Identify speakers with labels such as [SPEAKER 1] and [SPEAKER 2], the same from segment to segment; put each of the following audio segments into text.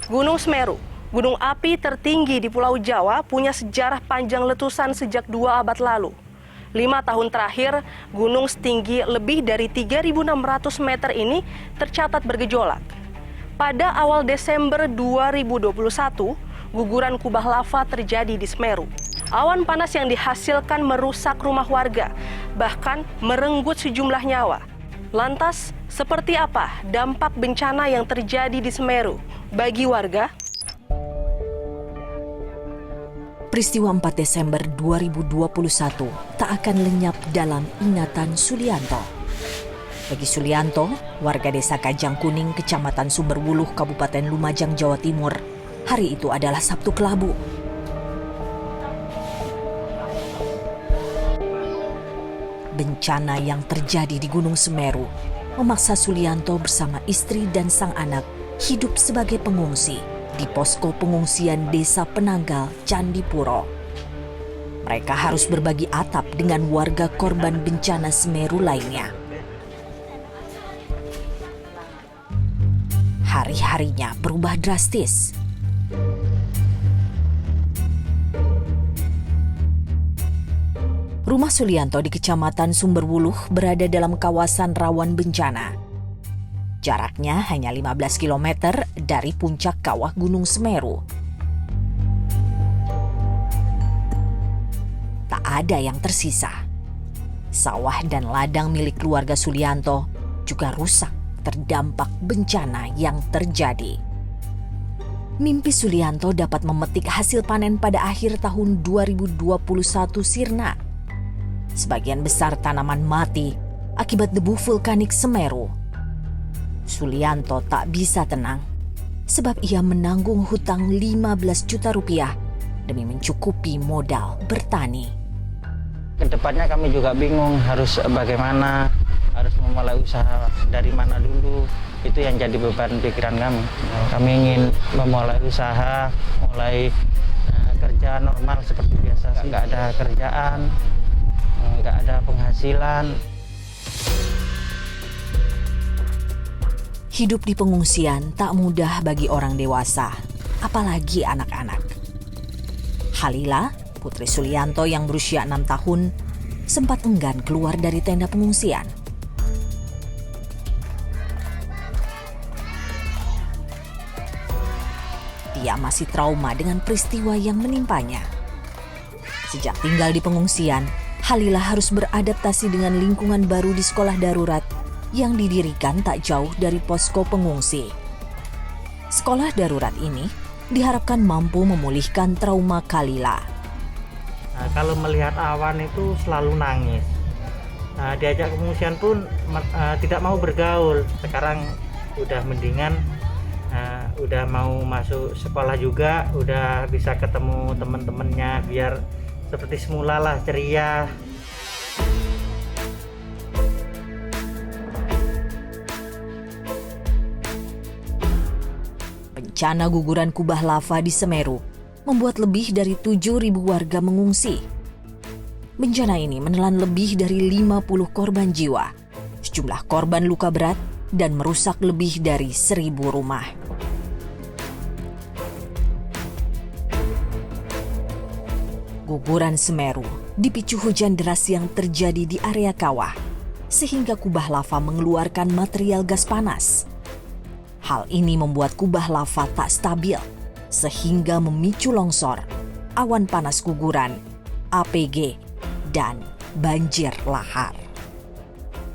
[SPEAKER 1] Gunung Semeru, gunung api tertinggi di Pulau Jawa, punya sejarah panjang letusan sejak 2 abad lalu. 5 tahun terakhir, gunung setinggi lebih dari 3.600 meter ini tercatat bergejolak. Pada awal Desember 2021, guguran kubah lava terjadi di Semeru. Awan panas yang dihasilkan merusak rumah warga, bahkan merenggut sejumlah nyawa. Lantas, seperti apa dampak bencana yang terjadi di Semeru bagi warga?
[SPEAKER 2] Peristiwa 4 Desember 2021 tak akan lenyap dalam ingatan Sulianto. Bagi Sulianto, warga desa Kajang Kuning, Kecamatan Sumberwuluh, Kabupaten Lumajang, Jawa Timur, hari itu adalah Sabtu Kelabu. Bencana yang terjadi di Gunung Semeru memaksa Sulianto bersama istri dan sang anak hidup sebagai pengungsi di posko pengungsian Desa Penanggal, Candipuro. Mereka harus berbagi atap dengan warga korban bencana Semeru lainnya. Hari-harinya berubah drastis. Rumah Sulianto di Kecamatan Sumberwuluh berada dalam kawasan rawan bencana. Jaraknya hanya 15 km dari puncak kawah Gunung Semeru. Tak ada yang tersisa. Sawah dan ladang milik keluarga Sulianto juga rusak terdampak bencana yang terjadi. Mimpi Sulianto dapat memetik hasil panen pada akhir tahun 2021 sirna. Sebagian besar tanaman mati akibat debu vulkanik Semeru. Sulianto tak bisa tenang sebab ia menanggung hutang 15 juta rupiah demi mencukupi modal bertani.
[SPEAKER 3] Kedepannya kami juga bingung harus bagaimana, harus memulai usaha dari mana dulu. Itu yang jadi beban pikiran kami. Kami ingin memulai usaha, mulai kerja normal seperti biasa. Nggak ada kerjaan, nggak ada penghasilan.
[SPEAKER 2] Hidup di pengungsian tak mudah bagi orang dewasa, apalagi anak-anak. Halila, putri Sulianto yang berusia 6 tahun, sempat enggan keluar dari tenda pengungsian. Dia masih trauma dengan peristiwa yang menimpanya. Sejak tinggal di pengungsian, Halila harus beradaptasi dengan lingkungan baru di sekolah darurat yang didirikan tak jauh dari posko pengungsi. Sekolah darurat ini diharapkan mampu memulihkan trauma Halila.
[SPEAKER 4] Kalau melihat awan itu selalu nangis. Diajak ke pengungsian pun tidak mau bergaul. Sekarang udah mendingan, udah mau masuk sekolah juga, udah bisa ketemu teman-temannya biar seperti semula lah, ceria.
[SPEAKER 2] Bencana guguran kubah lava di Semeru membuat lebih dari 7.000 warga mengungsi. Bencana ini menelan lebih dari 50 korban jiwa, sejumlah korban luka berat, dan merusak lebih dari 1.000 rumah. Guguran Semeru dipicu hujan deras yang terjadi di area kawah, sehingga kubah lava mengeluarkan material gas panas. Hal ini membuat kubah lava tak stabil, sehingga memicu longsor, awan panas guguran, APG, dan banjir lahar.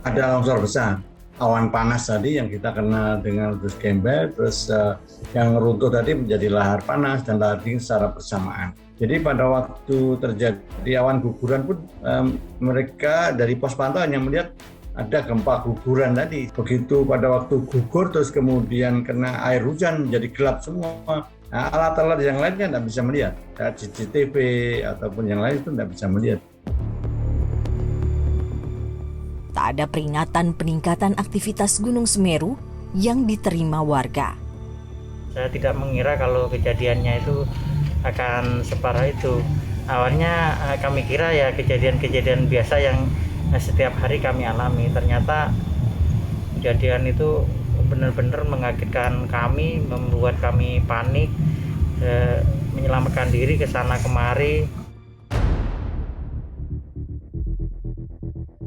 [SPEAKER 5] Ada longsor besar, awan panas tadi yang kita kenal dengan letus gembel, terus yang runtuh tadi menjadi lahar panas dan lahar dingin secara bersamaan. Jadi pada waktu terjadi awan guguran pun mereka dari pos pantau hanya melihat ada gempa guguran tadi. Begitu pada waktu gugur terus kemudian kena air hujan jadi gelap semua. Nah, alat-alat yang lain kan tidak bisa melihat. CCTV ataupun yang lain itu tidak bisa melihat.
[SPEAKER 2] Tak ada peringatan peningkatan aktivitas Gunung Semeru yang diterima warga.
[SPEAKER 4] Saya tidak mengira kalau kejadiannya itu akan separah itu. Awalnya kami kira ya kejadian-kejadian biasa yang setiap hari kami alami. Ternyata kejadian itu benar-benar mengagetkan kami, membuat kami panik, menyelamatkan diri ke sana kemari.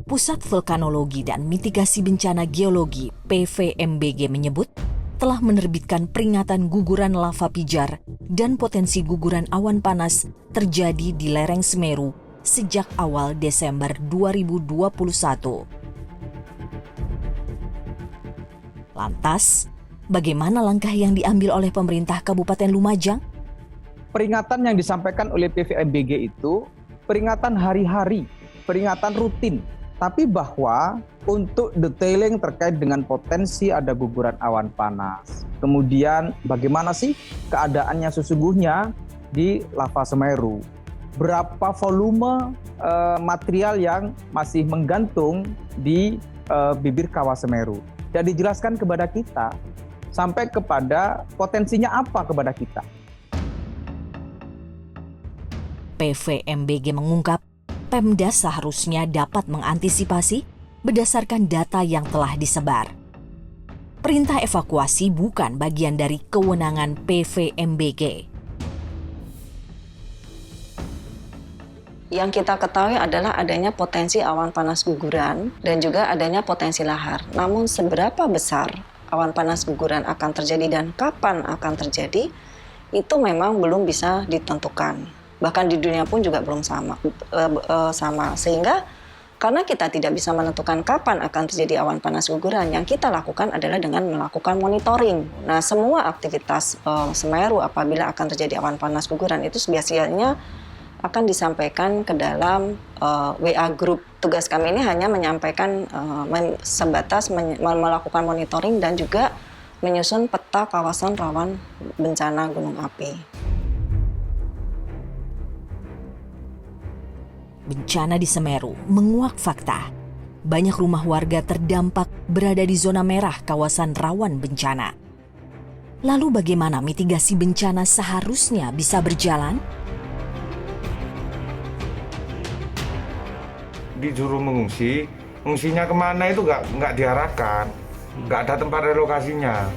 [SPEAKER 2] Pusat Vulkanologi dan Mitigasi Bencana Geologi (PVMBG) menyebut telah menerbitkan peringatan guguran lava pijar dan potensi guguran awan panas terjadi di lereng Semeru sejak awal Desember 2021. Lantas, bagaimana langkah yang diambil oleh pemerintah Kabupaten Lumajang?
[SPEAKER 6] Peringatan yang disampaikan oleh PVMBG itu peringatan hari-hari, peringatan rutin. Tapi bahwa untuk detailing terkait dengan potensi ada guguran awan panas. Kemudian bagaimana sih keadaannya sesungguhnya di lava Semeru? Berapa volume material yang masih menggantung di bibir kawah Semeru? Dan dijelaskan kepada kita sampai kepada potensinya apa kepada kita.
[SPEAKER 2] PVMBG mengungkap Pemda seharusnya dapat mengantisipasi berdasarkan data yang telah disebar. Perintah evakuasi bukan bagian dari kewenangan PVMBG.
[SPEAKER 7] Yang kita ketahui adalah adanya potensi awan panas guguran dan juga adanya potensi lahar. Namun seberapa besar awan panas guguran akan terjadi dan kapan akan terjadi, itu memang belum bisa ditentukan. Bahkan di dunia pun juga belum sama. Sehingga karena kita tidak bisa menentukan kapan akan terjadi awan panas guguran, yang kita lakukan adalah dengan melakukan monitoring. Nah, semua aktivitas Semeru apabila akan terjadi awan panas guguran itu biasanya akan disampaikan ke dalam WA group. Tugas kami ini hanya menyampaikan sebatas melakukan monitoring dan juga menyusun peta kawasan rawan bencana gunung api.
[SPEAKER 2] Bencana di Semeru menguak fakta. Banyak rumah warga terdampak berada di zona merah kawasan rawan bencana. Lalu bagaimana mitigasi bencana seharusnya bisa berjalan?
[SPEAKER 8] Disuruh mengungsinya kemana itu nggak diarahkan, nggak ada tempat relokasinya.